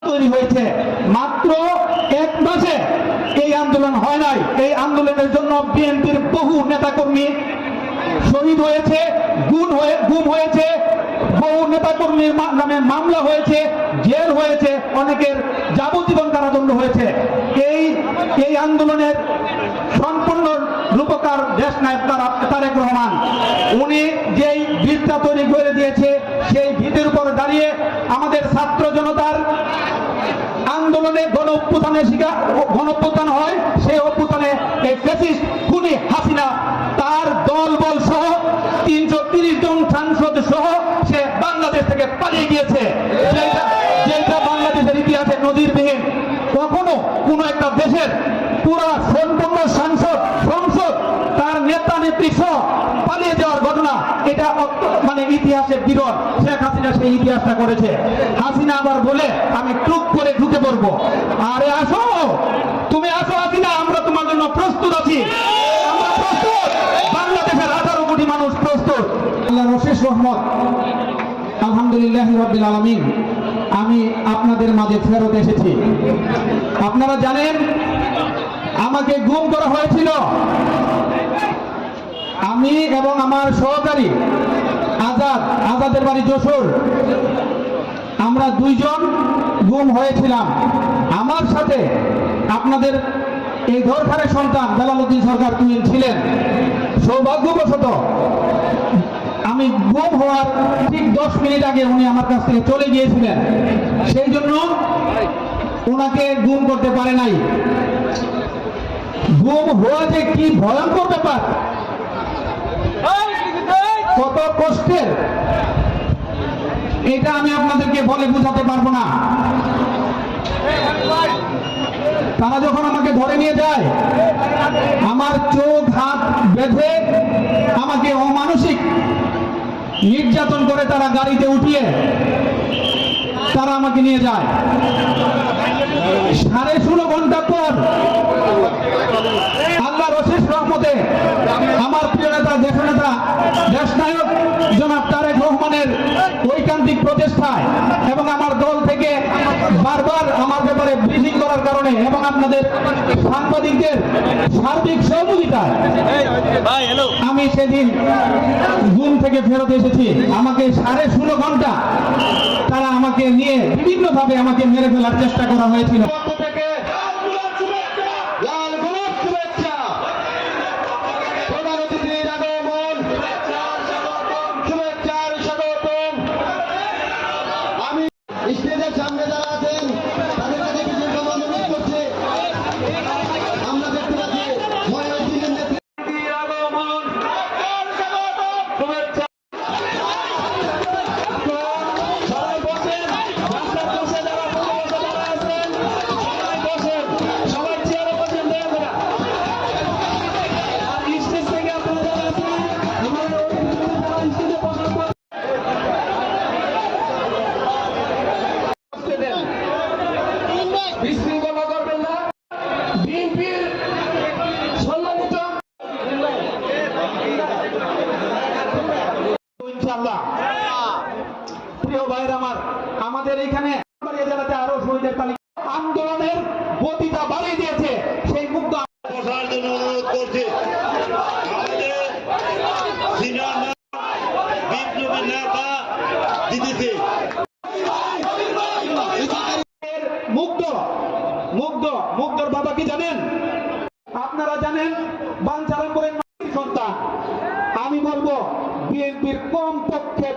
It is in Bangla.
তৈরি হয়েছে মাত্র এক মাসে। এই আন্দোলন হয় নাই। এই আন্দোলনের জন্য বিএনপির বহু নেতাকর্মী শহীদ হয়েছে, গুম হয়েছে, বহু নেতাকর্মীর নামে মামলা হয়েছে, জেল হয়েছে, অনেকের যাবজ্জীবন কারাদণ্ড হয়েছে। এই আন্দোলনের সম্পূর্ণ রূপকার দেশনায়ক তারেক রহমান। উনি যেই ভিতটা তৈরি করে দিয়েছে, সেই ভিতের উপর দাঁড়িয়ে আমাদের ছাত্র জনতার আন্দোলনে গণ অভ্যুত্থান হয়। সেই অভ্যুত্থানে এই ফ্যাসিস্ট খুনি হাসিনা তার দলবল সহ 330 জন সাংসদ সহ সে বাংলাদেশ থেকে পালিয়ে গিয়েছে, যেটা বাংলাদেশের ইতিহাসে নজিরবিহীন। কখনো কোন একটা দেশের পুরা সম্পূর্ণ সংসদ তার নেতা নেত্রী সহ পালিয়ে যাওয়ার ঘটনা, এটা মানে ইতিহাসের বিরল। শেখ হাসিনা সেই ইতিহাসটা করেছে। হাসিনা আবার বলে আমি টুক করে ঢুকে পড়বো। আরে আসো, তুমি আসো হাসিনা, আমরা তোমার জন্য প্রস্তুত আছি। আমরা প্রস্তুত, বাংলাদেশের 18 কোটি মানুষ প্রস্তুত। আল্লাহর অশেষ রহমত, আলহামদুলিল্লাহ রাব্বিল আলামিন, আমি আপনাদের মাঝে ফেরত এসেছি। আপনারা জানেন আমাকে গুম করা হয়েছিল। আমি এবং আমার সহকারী আজাদের বাড়ি যশোর, আমরা দুইজন গুম হয়েছিলাম। আমার সাথে আপনাদের এই দরকারের সন্তান জালালউদ্দিন সরকার তুহিন ছিলেন। সৌভাগ্যবশত আমি গুম হওয়ার ঠিক 10 মিনিট আগে উনি আমার কাছ থেকে চলে গিয়েছিলেন, সেই জন্য ওনাকে গুম করতে পারে নাই। গুম হওয়া যে কি ভয়ঙ্কর ব্যাপার, কত কষ্টের, এটা আমি আপনাদেরকে বলে বোঝাতে পারবো না। তারা যখন আমাকে ধরে নিয়ে যায়, আমার চোখ হাত বেঁধে আমাকে অমানসিক নির্যাতন করে তারা গাড়িতে উঠিয়ে তারা আমাকে নিয়ে যায়। 16.5 ঘন্টা পর আল্লাহর অশেষ রহমতে আমার প্রিয় নেতা দেশনায়ক জনাব তারেক রহমানের ঐকান্তিক প্রচেষ্টায় এবং আমার দল থেকে বারবার আমার ব্যাপারে ব্রিফিং করার কারণে এবং আপনাদের সাংবাদিকদের সার্বিক সহযোগিতায় আমি সেদিন গুম থেকে ফেরত এসেছি। আমাকে 16.5 ঘন্টা তারা আমাকে নিয়ে বিভিন্নভাবে আমাকে মেরে ফেলার চেষ্টা করা হয়েছিল। সামনে যারা আছেন তাদের কাছে কিছু অনুরোধ করছে। আমরা দেখতে পাচ্ছি বিশৃঙ্খলা করবেন না। বিএনপির সম্মানিত ইনশাআল্লাহ প্রিয় ভাইরা আমার, আমাদের এখানে জেলাতে আরো শহীদের তালিকা আন্দোলনের গতিটা বাড়িয়ে দিয়েছে। সেই মুক্ত বসার জন্য অনুরোধ করছি। আমাদের সিনিয়র বিপ্লবী নেতা দিদিতে মুগ্ধর বাবা কি জানেন? আপনারা জানেন বাঞ্ছারামপুরের সন্তান। আমি বলবো বিএনপির কম পক্ষে